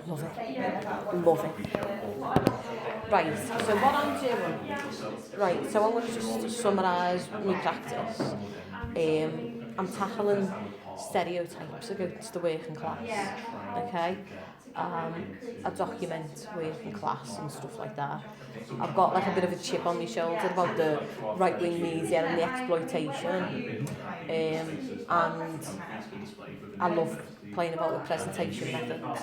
Love it. Love it. Right, so what I'm doing, right, so I'm going to just summarise my practice. I'm tackling stereotypes against the working class, okay? I document working class and stuff like that. I've got like a bit of a chip on my shoulder about the right-wing media and the exploitation. And I love playing about with presentation methods.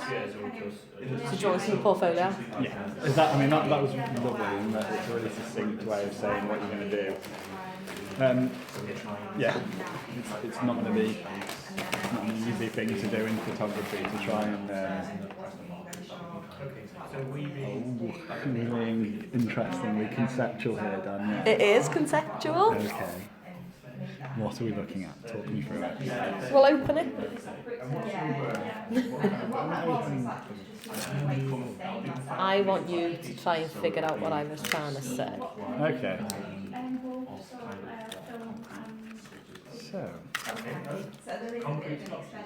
So join in the portfolio. Yeah, is that? I mean, that was lovely, and it's a really succinct way of saying what you're going to do. Yeah, it's not going to be an easy thing to do in photography to try and. Really interestingly conceptual here, Daniel. It is conceptual. Okay. What are we looking at? Talk me through it. We'll open it. I want you to try and figure out what I was trying to say. Okay. So.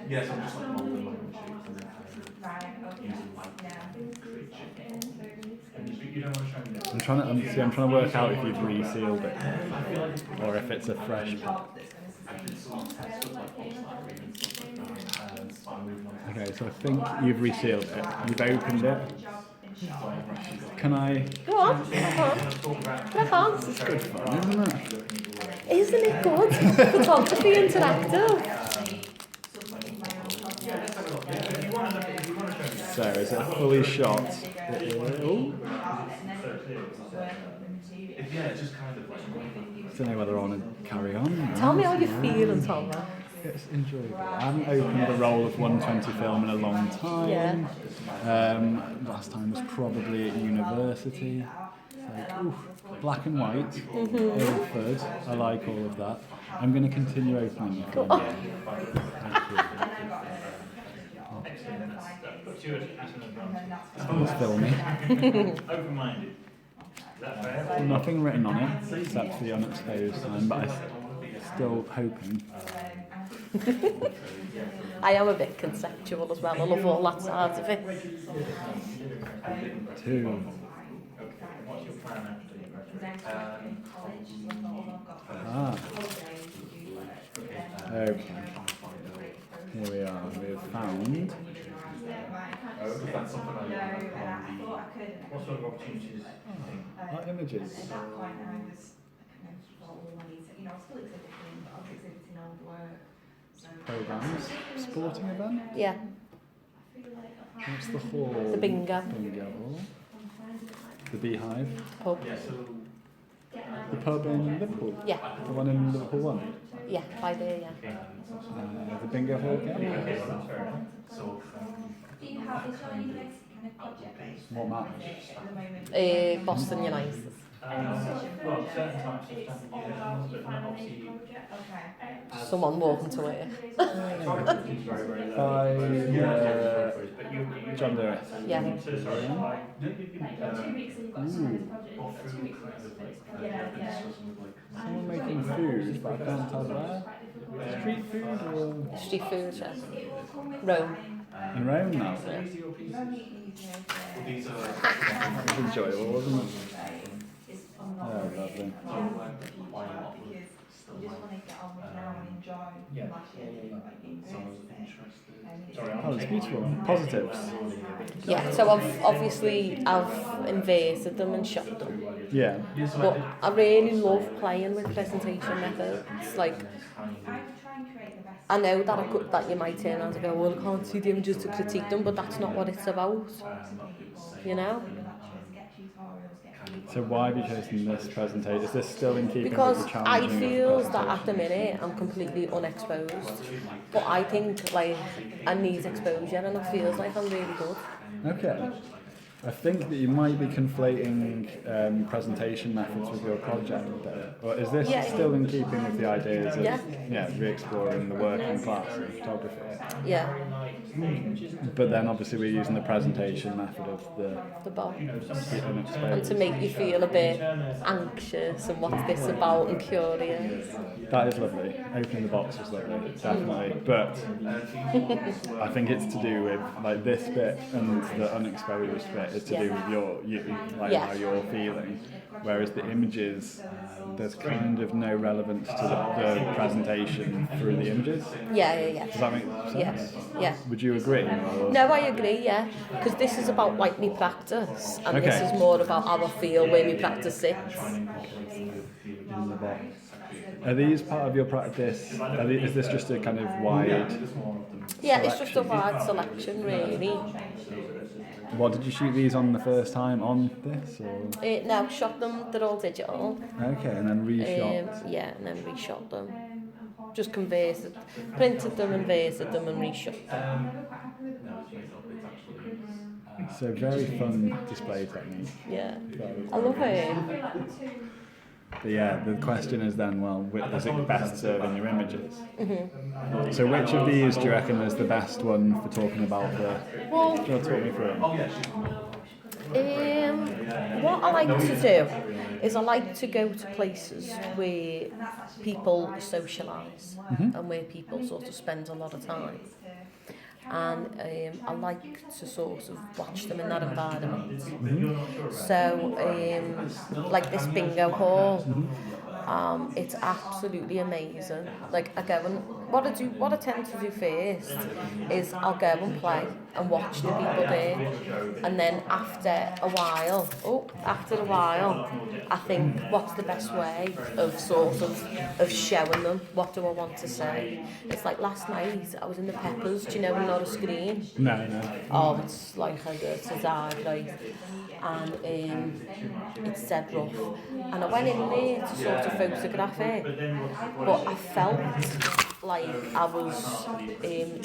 Yes, I'm just like molding my own I'm trying to work out if you've resealed it or if it's a fresh pack. Okay, so I think you've resealed it. You've opened it. Can I? Go on. Crack on. It's good fun, isn't it? Isn't it good? Photography interactive. So, is it fully shot? Ooh. Yeah, it's just kind of like. I don't know whether I want to carry on. Tell me how you're feeling, Tom. It's enjoyable. I haven't opened the roll of 120 film in a long time. Yeah. Last time was probably at university. Like, ooh, black and white, Ilford. I like all of that. I'm going to continue opening it. Go on. It's filming. Open-minded. Nothing written on it except for the unexposed sign, but I'm still hoping. I am a bit conceptual as well. I love all that side of it. 2. What's your plan Okay. Here we are. We've found. That's something what sort of opportunities? What images? At that point, I was kind of thought, well, I need to, I was still exhibiting, but I was exhibiting old work. So Programs. Sporting event? Yeah. What's the hall? The bingo. Bingo hall. The Beehive. Pub. The pub in Liverpool. Yeah. The one in Liverpool 1. Yeah, by there, yeah. The bingo hall again. So, do you have, is your university kind of project based What match? at the moment? Boston United. well, certain types of stuff, but not obviously. Okay. Someone walking to work. By John Lewis. Yeah. Someone making food, but I can't tell where. Street food or Street food, yeah. Rome. in Rome now? These are It was enjoyable, wasn't it? Oh, lovely. You just want to get on with now and enjoy last year, like Oh, it's beautiful. Positives. Yeah, so I've inverted them and shot them. Yeah. But I really love playing with presentation methods. Like, I know that you might turn around and go, well, I can't see the images to critique them, but that's not what it's about. You know? So why have you chosen this presentation? Is this still in keeping Because with the I challenging feel of that at the minute I'm completely unexposed. But I think like I need exposure and it feels like I'm really good. Okay. I think that you might be conflating presentation methods with your project though. Or is this still in keeping with the ideas of re-exploring the working class in photography? Yeah. But then obviously we're using the presentation method of The box. the And unexposed. to make you feel a bit anxious and what's this about and curious. That is lovely. Opening the box was lovely, definitely. But I think it's to do with like this bit and the unexposed bit is to do with you, like Yeah. how you're feeling. Whereas the images, there's kind of no relevance to the presentation through the images. Yeah. Does that make sense? Yeah. Would you agree? Or? No, I agree, yeah. Because this is about like me practice, and this Okay. is more about how I feel where me practice sits. In the box. Are these part of your practice? Is this just a kind of wide? Yeah, it's just a selection? wide selection, really. What did you shoot these on the first time on this? Or? No, shot them, they're all digital. Okay, and then reshot. Yeah, and then reshot them. Just converted, printed them, inverted them, and reshot them. So very fun display technique. Yeah, Very I love it. But yeah, the question is then, well, is it best serving your images? Mm-hmm. So which of these do you reckon is the best one for talking about the... Well, Do you want to talk me through it? what I like to do is I like to go to places where people socialise and where people sort of spend a lot of time. And I like to sort of watch them in that environment. So, like this bingo hall, it's absolutely amazing. Like I go and what I tend to do first is I'll go and play and watch the people there, and then after a while, I think what's the best way of sort of showing them what do I want to say. It's like last night I was in the Peppers, do you know, not a screen? No. Oh, it's like a good to die, right? And it's dead rough. And I went in there to sort of photograph it, but I felt like I was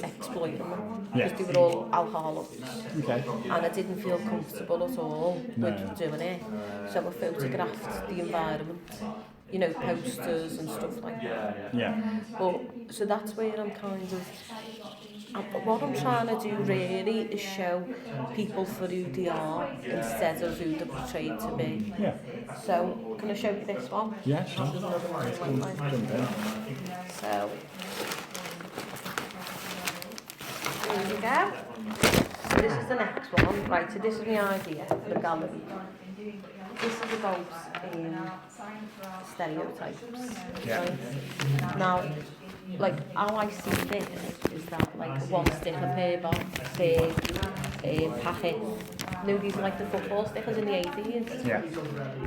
exploiting them because they were all alcoholics. Okay. And I didn't feel comfortable at all No. with doing it. So I photographed the environment, you know, posters and stuff like that. Yeah. But so that's where I'm kind of. What I'm trying to do really is show people for who they are instead of who they're portrayed to be. Yeah. So can I show you this one? Yeah, sure. This is another one I went like. Jump in. So there you go. So this is the next one. Right, so this is the idea for the gallery. This is about stereotypes. Yeah. Right? Now, like how I see this is that like one sticker per box, per packet. You know, these are like the football stickers in the 80s. Yeah.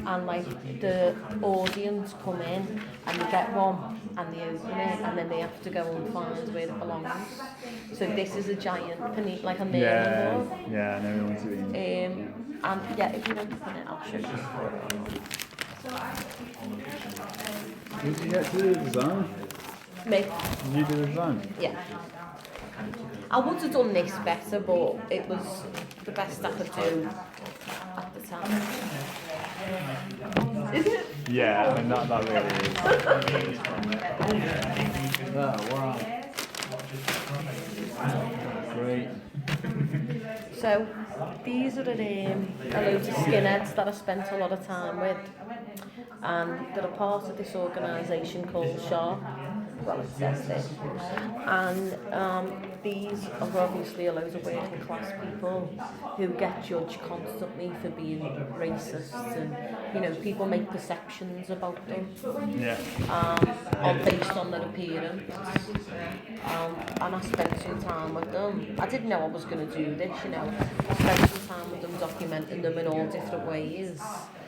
And like the audience come in and they get one and they open it and then they have to go and find where it belongs. So this is a giant panini, like a mailing board. Yeah, I know what you mean. And yeah, if you don't open it, I'll show you. Did you get to do the design? Me. Did you do the design? Yeah. I would have done this better, but it was the best I could do at the time. Is it? Yeah, I mean that really is. Oh, wow. Great. So these are a load of skinheads that I spent a lot of time with, and they're a part of this organisation called Sharp. Well, it says this. And these are obviously a load of working class people who get judged constantly for being racist, and you know, people make perceptions about them Yeah. based on their appearance. And I spent some time with them. I didn't know I was going to do this, you know. I spent some time with them documenting them in all different ways.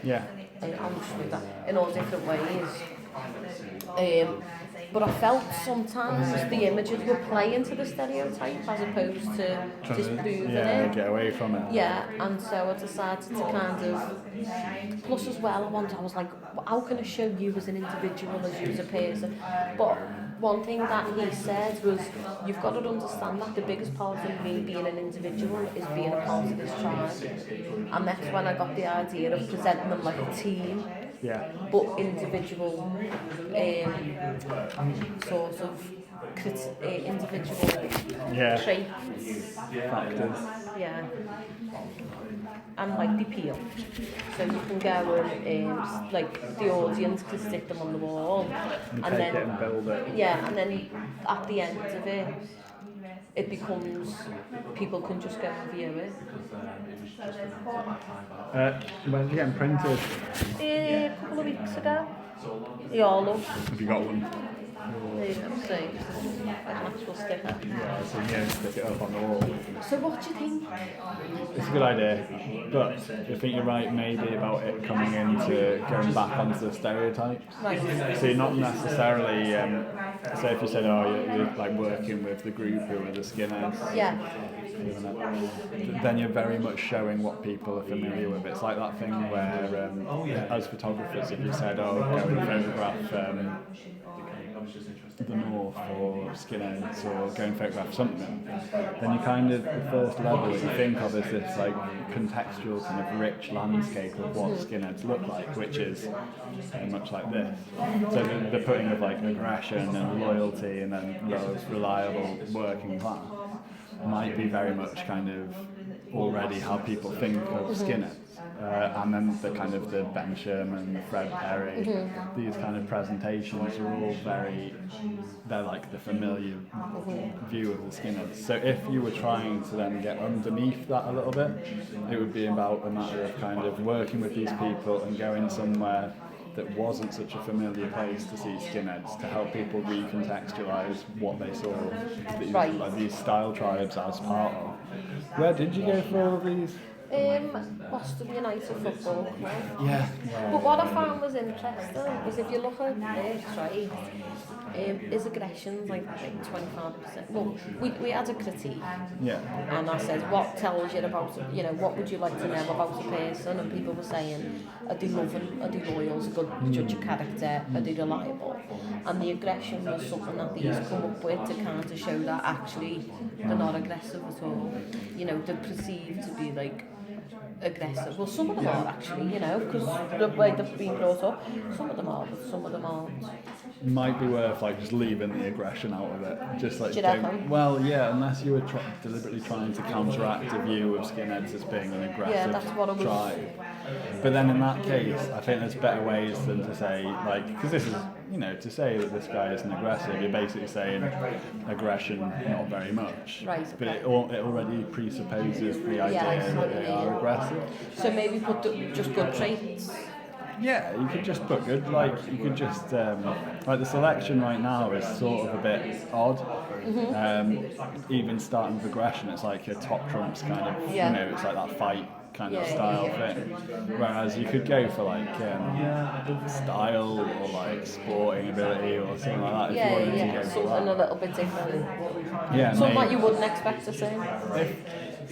Yeah. In all different ways. But I felt sometimes the images were playing to the stereotype as opposed to disproving it. Get away from it. Yeah, and so I decided to kind of. Plus, as well, I was like, how can I show you as an individual, as you as a person? But one thing that he said was, you've got to understand that the biggest part of me being an individual is being a part of this tribe. And that's when I got the idea of presenting them like a team. Yeah. But individual sort of individual Yeah. traits. Factors. Yeah. And like the peel. So you can go and like the audience can stick them on the wall, You and take then it and build it. yeah, and then at the end of it, it becomes people can just go and view it. When did you get them printed? A couple of weeks ago. They all look. Have you got one? There you go. So like an actual sticker. Yeah, so yeah, stick it up on the wall. So what do you think? It's a good idea, but I think you're right maybe about it coming into going back onto the stereotypes. Right. So you're not necessarily, say if you said, oh, you're like working with the group who are the skinheads, Yeah. then you're very much showing what people are familiar with. It's like that thing where, as photographers, if you said, oh, go and photograph the North or skinheads or go and photograph something, then you kind of, the first level that you think of is this like contextual kind of rich landscape of what skinheads look like, which is very much like this. So the putting of like aggression and loyalty and then those reliable working class might be very much kind of already how people think of skinheads. And then the kind of the Ben Sherman, the Fred Perry, these kind of presentations are all they're like the familiar view of the skinheads. So if you were trying to then get underneath that a little bit, it would be about a matter of kind of working with these people and going somewhere that wasn't such a familiar place to see skinheads, to help people recontextualise what they saw like these style tribes as part of. Where did you go for all of these? Boston United Football Club. Yeah. But what I found was interesting was if you look at this, right, his aggression's like 25%. Well, we had a critique, Yeah. and I said, what tells you about, what would you like to know about a person? And people were saying, are they loving, are they loyal, is a good judge of character, are they reliable? And the aggression was something that these come up with to kind of show that actually they're not aggressive at all. They're perceived to be like aggressive. Well, some of them are actually, because the way they've been brought up, some of them are, but some of them aren't. Might be worth like just leaving the aggression out of it. Just like Do you reckon? well, yeah, unless you were deliberately trying to counteract a view of skinheads as being an aggressive that's what I was- tribe. But then in that case, I think there's better ways than to say like, because this is, to say that this guy isn't aggressive, you're basically saying aggression not very much. Right, But okay. it already presupposes the idea I see what that you they mean. are aggressive. So maybe put just good traits. Yeah, you could just put good, like, you could just, like the selection right now is sort of a bit odd. Even starting with aggression, it's like a top trumps kind of, Yeah. it's like that fight kind of Yeah, style yeah. thing. Whereas you could go for like style or like sporting ability or something like that if you wanted to go for Something a that. little bit different. Yeah, Something that maybe. you wouldn't expect to see.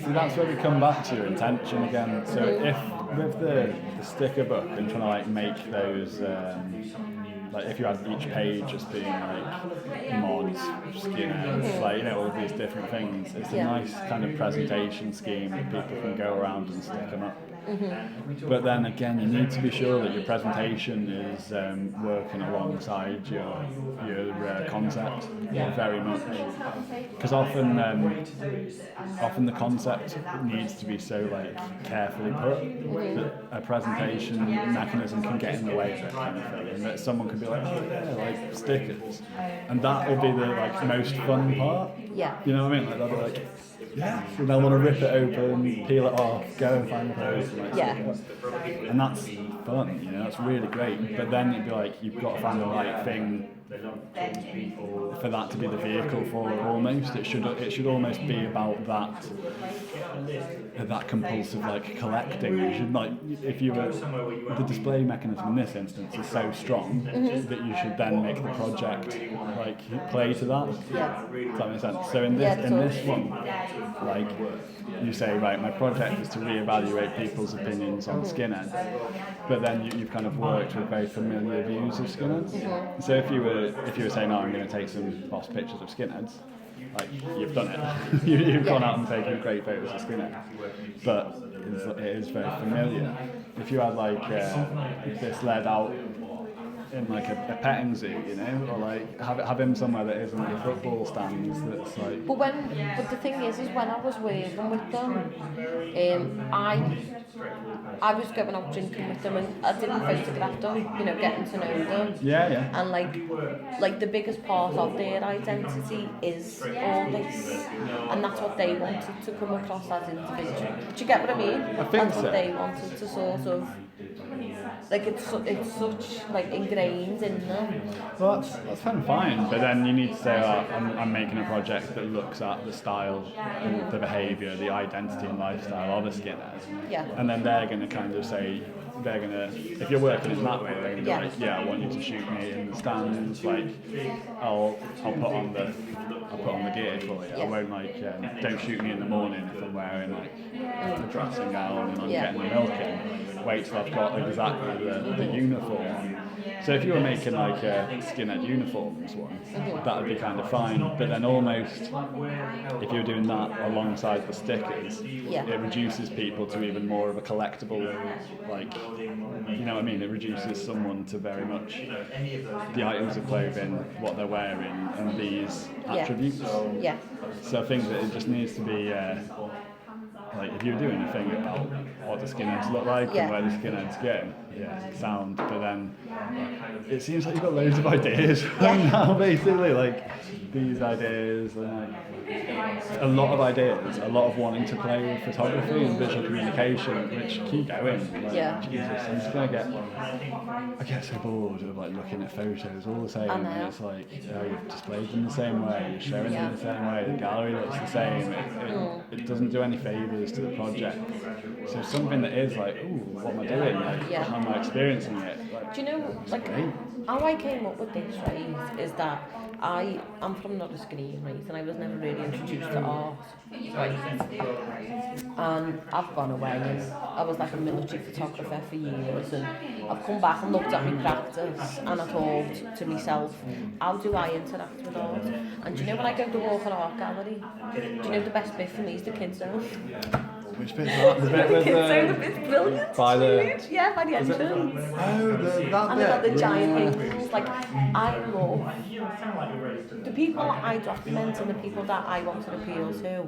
So that's where we come back to your intention again. So if with the sticker book and trying to like make those, like if you had each page as being like mods, skinheads, like all these different things, it's a nice kind of presentation scheme that people can go around and stick them up. But then again, you need to be sure that your presentation is working alongside your concept very much, because often the concept needs to be so like carefully put that a presentation mechanism can get in the way of it kind of thing, and that someone could be like, oh yeah, like stickers, and that will be the like most fun part. Yeah. You know what I mean? Like they'll be like, yeah, so they'll want to rip it open, peel it off, go and find the post, and like, Yeah. and that's fun, that's really great. But then it'd be like you've got to find the right thing for that to be the vehicle for it. Almost, it should almost be about that compulsive like collecting. You should like, if you were, the display mechanism in this instance is so strong that you should then make the project like play to that. Yeah. Does that make sense? So in this one, like you say, right, my project is to reevaluate people's opinions on skinheads, but then you've kind of worked with very familiar views of skinheads. So if you were saying, oh, I'm going to take some boss pictures of skinheads, like you've done it. You've gone out and taken great photos of skinheads, but it is very familiar. If you had like this laid out in like a petting zoo, you know, or like have him somewhere that isn't like football stands. That's like. But the thing is when I was working with them, I was going out drinking with them and I didn't photograph them, you know, getting to know them. Yeah, yeah. And like the biggest part of their identity is all this, and that's what they wanted to come across as individuals. Do you get what I mean? I think that's so. what they wanted to sort of. Like it's such like ingrained in them. Well, that's kind of fine, but then you need to say, I'm making a project that looks at the style, and the behaviour, the identity and lifestyle of a skinhead. Yeah. And then they're going to kind of say, if you're working in that way, they're going to be like, yeah, I want you to shoot me in the stands, like, I'll put on the gear for you. Yeah. I won't don't shoot me in the morning if I'm wearing like a dressing gown and I'm getting my milk in. Wait till I've got exactly the uniform on. So if you were making like a skinhead uniforms one, that would be kind of fine. But then almost, if you're doing that alongside the stickers, it reduces people to even more of a collectible, like, you know what I mean? It reduces someone to very much the items of clothing, what they're wearing, and these attributes. Yeah. So I think that it just needs to be. Like if you're doing a thing about what the skinheads look like and where the skinheads go, sound. But then it seems like you've got loads of ideas right now, basically, like these ideas and like a lot of ideas, a lot of wanting to play with photography and visual communication, which keep going. Like, Jesus, I'm just I get so bored of like looking at photos all the same, and it's like, you've displayed them the same way, you're showing them the same way, the gallery looks the same. It doesn't do any favours to the project. So something that is like, ooh, what am I doing? Like, how am I experiencing it? Like, do you know, like, how I came up with this, right, is that I'm from Norris Green, right, and I was never really introduced to art, right, and I've gone away and I was like a military photographer for years, and I've come back and looked at my practice and I thought to myself, how do I interact with art? And do you know when I go to walk an art gallery, do you know the best bit for me is the kids zone? Which bit's that? The bit with the bit's brilliant. By the entrance. Oh, that and they've got the giant paintings. Like, I love the people that I document and the people that I want to appeal to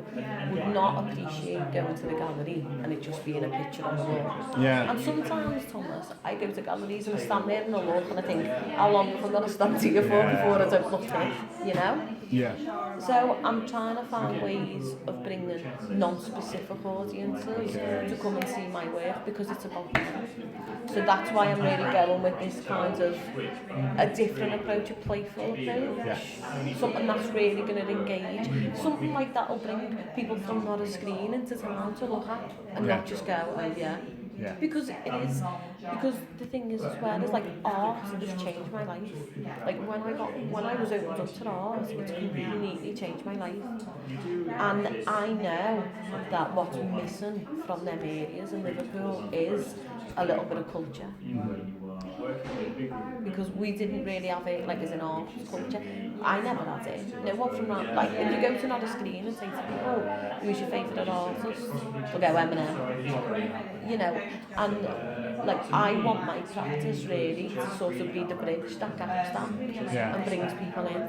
would not appreciate going to the gallery and it just being a picture on the wall. Yeah. And sometimes, Thomas, I go to galleries and I stand there and I look and I think, how long have I got to stand here for before I don't look it, you know? Yeah. So I'm trying to find ways of bringing non-specific audiences to come and see my work because it's about them. So that's why I'm really going with this kind of a different approach, a playful approach. Something that's really going to engage. Something like that will bring people from not a screen into town to look at and not just go, oh yeah. Yeah. Because because the thing is as well, is like art has changed my life. Like when I was opened up to art, it's completely changed my life. And I know that what's missing from them areas in Liverpool is a little bit of culture. Because we didn't really have it like as an art culture. I never had it. No one from that, like if you go to another screen and say to people, who's your favourite artist? They'll go Eminem. You know, and like I want my practice really to sort of be the bridge that gaps that and brings people in.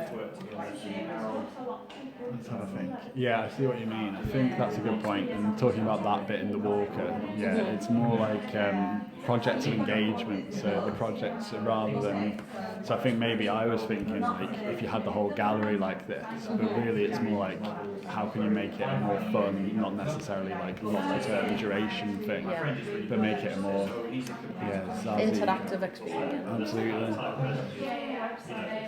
That's how I think. Yeah, I see what you mean. I think that's a good point. And talking about that bit in the Walker, it's more like projects of engagement. So the projects rather than. So I think maybe I was thinking like if you had the whole gallery like this, but really it's more like how can you make it a more fun, not necessarily like long-term duration thing, but make it a more interactive experience. Absolutely.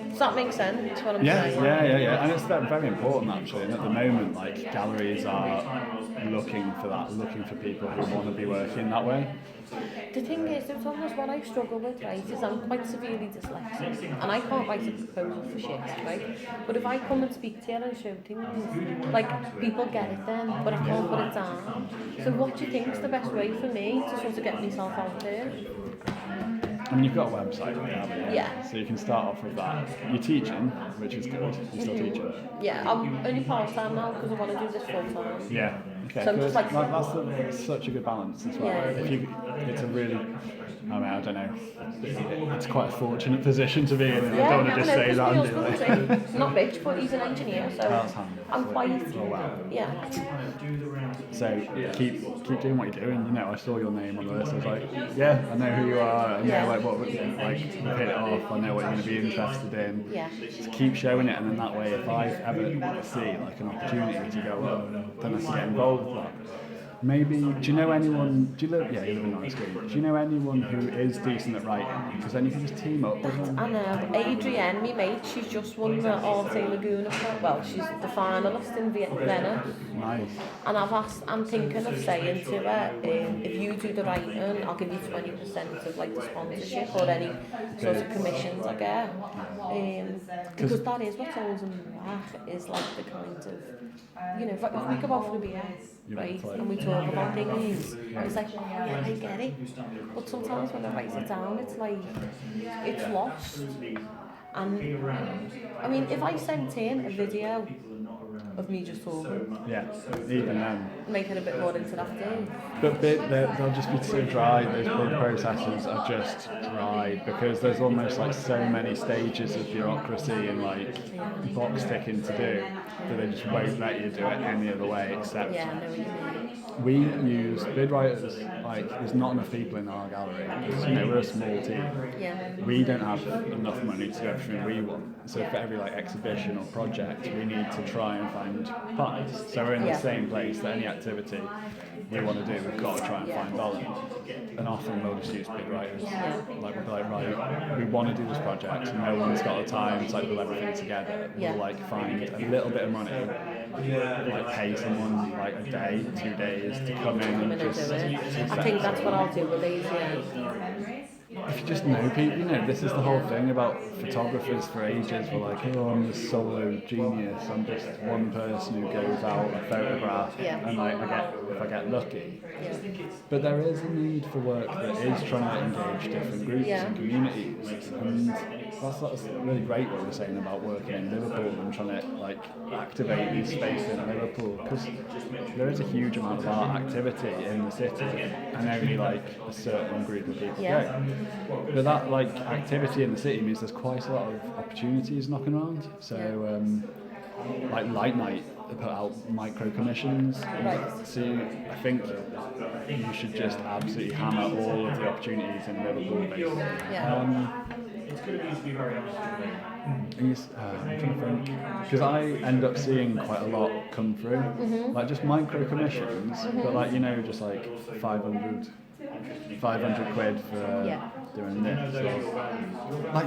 Does that make sense? What I'm saying? Yeah. And it's very important actually. And at the moment, like galleries are looking for that, looking for people who want to be working that way. The thing is, it's almost what I struggle with, right, is I'm quite severely dyslexic and I can't write a proposal for shit, right? But if I come and speak to you and show things, like, people get it then, but I can't put it down. So what do you think is the best way for me to sort of get myself out there? I mean, you've got a website right now, haven't you? Yeah. So you can start off with that. You're teaching, which is good. You're still teaching. Yeah, I'm only part-time now because I want to do this full-time. Yeah. Okay, So I'm good. just like, That's such a good balance as well. Yeah. If you, it's a really, I don't know, it's quite a fortunate position to be in. I don't want to just say that. because my husband's not rich, but he's an engineer, so That's handy. I'm quite, Oh wow. yeah. So keep doing what you're doing. You know, I saw your name on the list. I was like, yeah, I know who you are. I know Yeah. like what we've hit it off. I know what you're going to be interested in. Yeah. Just keep showing it, and then that way, if I ever see like an opportunity to go, well, then I can get involved with that. Maybe, do you know anyone, you live in Norwich Green, do you know anyone who is decent at writing? Because then you can just team up with them. I know. Adrienne, my mate, she's just won the Arte Laguna. Well, she's the finalist in Vienna. Nice. And I'm thinking of saying to her, if you do the writing, I'll give you 20% of like the sponsorship or any sort of commissions I get. Because that is what holds them back, is like the kind of, you know, if we go out for a beer, right, and we talk about things, it's like, oh yeah, I get it. But sometimes when I write it down, it's like, it's lost. And, I mean, if I sent in a video of me just talking, Yeah, even then. make it a bit more interactive. But they'll just be so dry, those big processes are just dry because there's almost like so many stages of bureaucracy and like box ticking to do that they just won't let you do it any other way except Yeah, I know what you mean. we use bid writers, like there's not enough people in our gallery because you know we're a small team. Yeah. We don't have enough money to do everything we want. So for every like exhibition or project, we need to try and find partners. So we're in the same place that any activity we want to do, we've got to try and find dollars. And often we'll just use bid writers. Like we'll be like, right, we want to do this project, no one's got the time to like pull everything together. We'll like find a little bit of money, like pay someone like a day, 2 days to come in and just. I think that's what I'll do with these, yeah. If you just know people, you know, this is the whole thing about photographers for ages. We're like, oh, I'm this solo genius. I'm just one person who goes out and photograph, and like, if I get lucky. Yeah. But there is a need for work that is trying to engage different groups and communities, and that's really great what you're saying about working in Liverpool and trying to like activate these spaces in Liverpool, because there is a huge amount of art activity in the city, and only like a certain group of people go. But that like activity in the city means there's quite a lot of opportunities knocking around. So like Light Night, they put out micro commissions. So I think you should just absolutely hammer all of the opportunities in Liverpool basically. It's going to be to be very honest with I'm trying to think, because I end up seeing quite a lot come through, like just micro commissions, but like, you know, just like 500 quid for doing this. Or, like,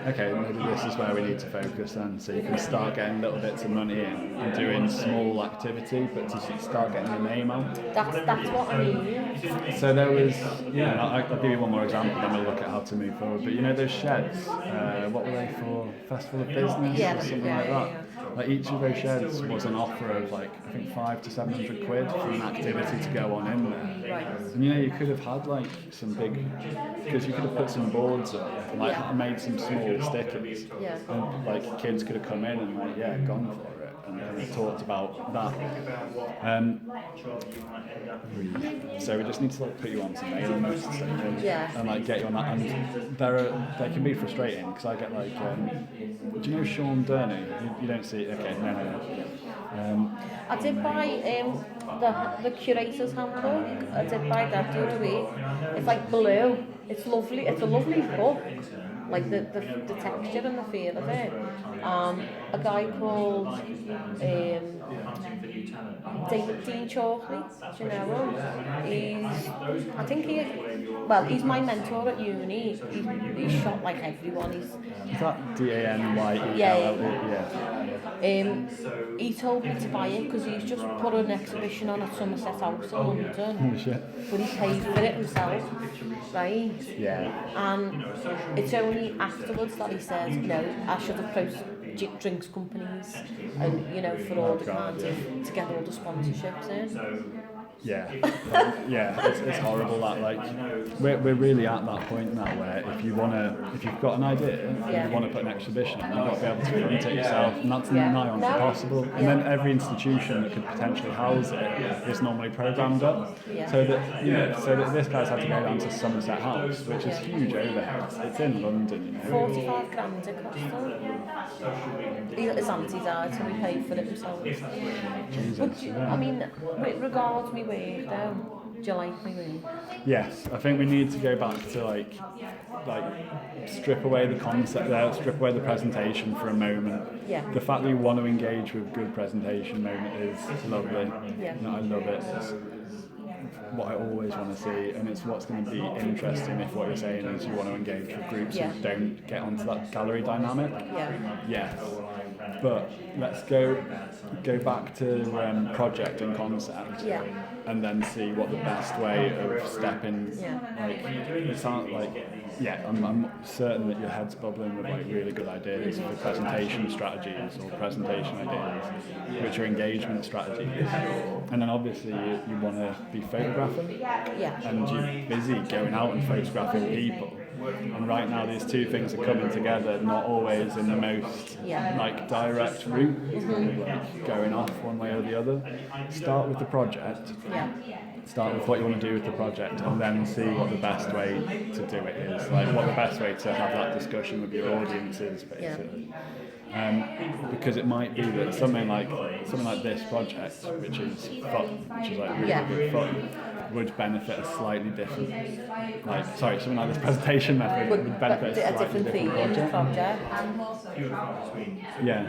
okay, maybe this is where we need to focus then, so you can start getting little bits of money in and doing small activity, but to start getting your name out. That's what I mean. So there was, I'll give you one more example, then we'll look at how to move forward. But you know those sheds, what were they for? Festival of Business or something like that? Like each of those sheds was an offer of like, I think 500 to 700 quid for an activity to go on in there. Right. And you know, you could have had like some big, because you could have put some boards up and like made some small stickers. Yeah. And like kids could have come in and like, gone for it and talked about that. So we just need to like put you on some mailing lists and like get you on that. And they can be frustrating because I get like, do you know Sean Durney? You don't see it? Okay, no. I did buy the curator's handbook. I did buy that the other week. It's like blue. It's lovely. It's a lovely book. Like the texture and the feel of it. A guy called David Dean Chalkley, do you know him? He's my mentor at uni. He's shot like everyone. Is that DANYE? Yeah. He told me to buy it because he's just put an exhibition on at Somerset House in London. Oh shit. But he paid for it himself, right? Yeah. And it's only afterwards that he says, no, I should approach drinks companies and, you know, for all the kinds of, to get all the sponsorships in. it's horrible that like we're really at that point now where if you've got an idea and you want to put an exhibition on, you've got to be able to front it yourself, and that's nigh on impossible. And then every institution that could potentially house it is normally programmed up, so that this guy's had to go down to Somerset House, which is huge overhead. It's in London, 45 grand it cost them. His aunties are to be paid for it themselves. Jesus, I mean, with regards to me work though, do you like me work? Yes, I think we need to go back to like strip away the concept there, strip away the presentation for a moment. Yeah. The fact that you want to engage with good presentation moment is lovely. Yeah. No, I love it. It's what I always want to see, and it's what's going to be interesting if what you're saying is you want to engage with groups who don't get onto that gallery dynamic. Yeah. Yes. But let's go back to project and concept, and then see what the best way of stepping. Like it sounds like I'm certain that your head's bubbling with like really good ideas for presentation strategies or presentation ideas, which are engagement strategies. And then obviously you want to be photographing, and you're busy going out and photographing people. And right now these two things are coming together, not always in the most like direct route, like going off one way or the other. Start with the project. Start with what you want to do with the project, and then see what the best way to do it is. Like what the best way to have that discussion with your audience is, basically. Because it might be that something like this project, which is like really good fun, would benefit a slightly different, something like this presentation method would benefit a slightly different theme in the project. Yeah.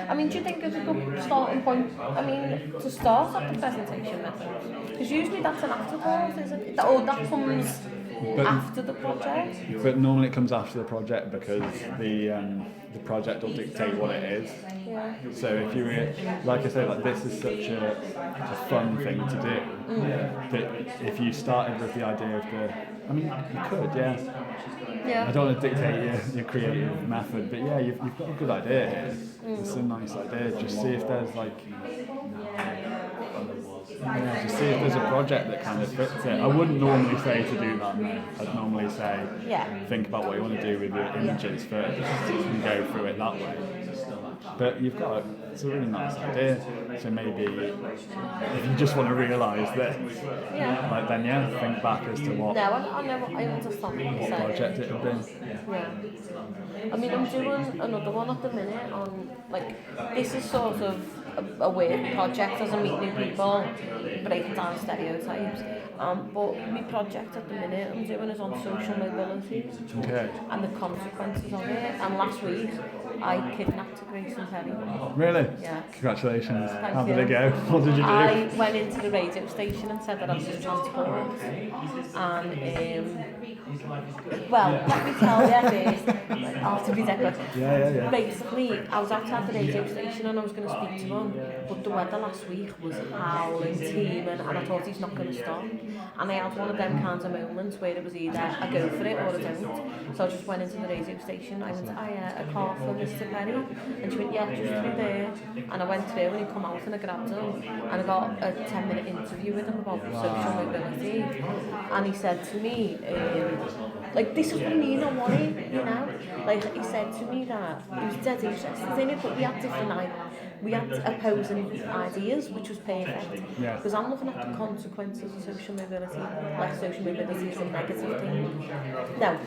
I mean, do you think it's a good starting point? I mean, to start at the presentation method, because usually that's an afterthought, isn't it? Or that comes after the project. But normally it comes after the project because the project will dictate what it is. Yeah. So if you like I say, like this is such a fun thing to do that if you started with the idea of you could, I don't want to dictate your creative method, but you've got a good idea here. It's a nice idea. Just see if there's just see if there's a project that kind of fits it. I wouldn't normally say to do that. I'd normally say think about what you want to do with your images first and go through it that way. But it's a really nice idea. So maybe if you just want to realise that, then think back as to what. No, I understand what project it would be. Yeah. I mean, I'm doing another one at the minute on this is sort of a weird project as I meet new people, breaking down stereotypes. But my project at the minute I'm doing is on social mobility and the consequences of it. And last week I kidnapped Grayson Perry. Really? Yeah. Congratulations. Thank How you. did it go? What did you do? I went into the radio station and said that I was transport. And let me tell you this. After we dead. Yeah. Basically, I was outside the radio station and I was going to speak to him, but the weather last week was howling, teeming, and I thought he's not going to stop. And I had one of them kinds of moments where it was either I go for it or I don't. So I just went into the radio station. I went, a call for Mr. Perry, and she went, just through there. And I went through and he come out and I grabbed him, and I got a 10-minute interview with him about social mobility. And he said to me, this is what I mean, I want it, he said to me that he was dead interested in it, but we had opposing ideas, which was perfect. Because I'm looking at the consequences of social mobility, like social mobility is a negative thing. No,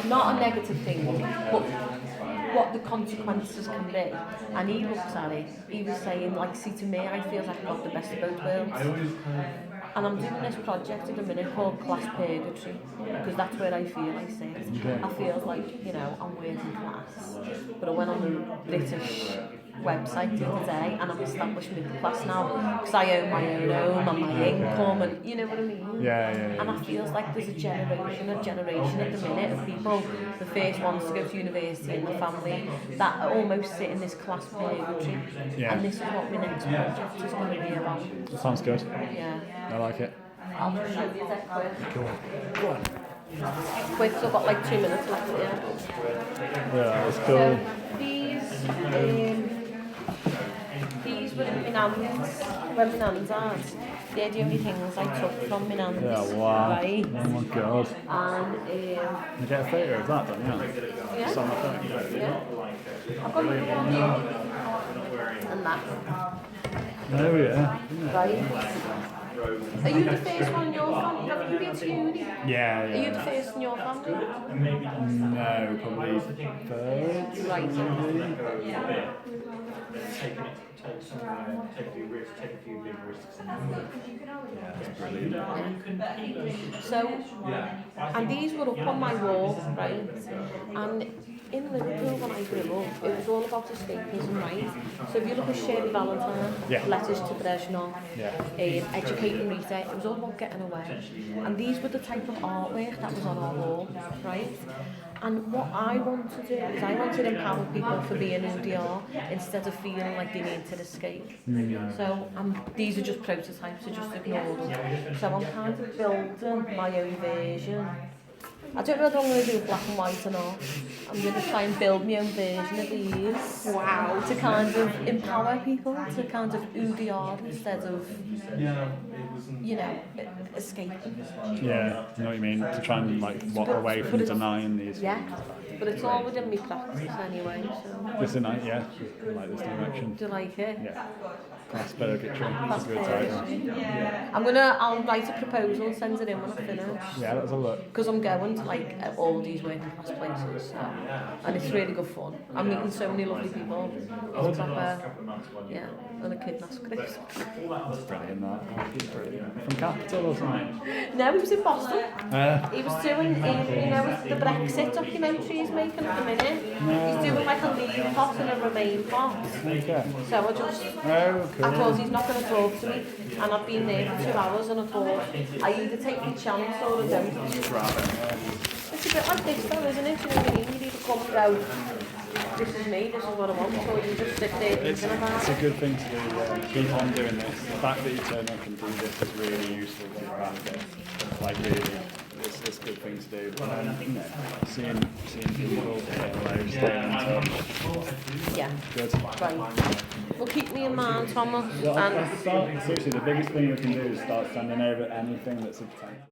not a negative thing, but what the consequences can be. And he looks at it, he was saying, see, to me, I feel like I've got the best of both worlds. And I'm doing this project at the minute called Class Purgatory, because that's where I feel I sit. I feel like, I'm working class. But I went on the British website the other day and I'm established middle class now because I own my own home and my income, and you know what I mean? Yeah. And I feel like there's a generation at the minute of people, the first ones to go to university in the family, that almost sit in this class purgatory. And this is what my next project is going to be about. Sounds good. Yeah. I like it. I'll just show you that quick. Go on. Quick, so I've got 2 minutes left here. Yeah, that's cool. So these with my nan's, when my nan died, they're the only things I took from my nan's. Yeah, wow. Right? Oh my god. And, You get a photo of that then, yeah? yeah. It's on the phone. Yeah. I've got another one. And that. Oh yeah. Right. Are you the first one in your family? Have you been to uni? Yeah, Are you the first in your family? No, probably third. Right. Take a few risks, take a few big risks. So, and these were up on my wall, right? And in Liverpool when I grew up, it was all about escapism, right? So if you look at Shirley Valentine, Yeah. Letters to Brezhnev, Yeah. Educating Rita, it was all about getting away. And these were the type of artwork that was on our wall, right? And what I want to do is I want to empower people for being who they are instead of feeling like they need to escape. So these are just prototypes, so just ignore them. So I'm kind of building my own version. I don't know whether I'm going to do black and white or not. I'm going to try and build my own version of these. Wow. To kind of empower people to kind of who they are instead of, you know, escaping. Yeah, you know what you mean? To try and like walk away from denying these. Yeah, but it's all within me practice anyway, so. This tonight, yeah. I like this direction. Do you like it? Yeah. That's purgatory. That's a good title. I'll write a proposal and send it in when I finish. Yeah, let's have a look. Because I'm going to like all these working class places, so, and it's really good fun. I'm meeting so many lovely people. It's proper, yeah, and a kid that's great. That's brilliant, that. That's brilliant. From Capital or something? No, he was in Boston. He was doing, you know, the Brexit documentary he's making at the minute. He's doing like a leave pot and a remain pot. Okay. So I just, Oh, cool. I thought he's not going to talk to me, and I've been there for 2 hours, and I thought I either take the chance or I don't. It's a bit like this though, isn't it? You know what I mean? You either come and go, this is me, this is what I want, or you just sit there thinking about It's it. a good thing to do. Keep on doing this. The fact that you turn up and do this is really useful to practice. Like really, it's a good thing to do. You know, seeing people, staying in touch. Yeah. Good. Right. Well, keep me in mind, Thomas. Well, And seriously, the biggest thing we can do is start sending over anything that's a potential.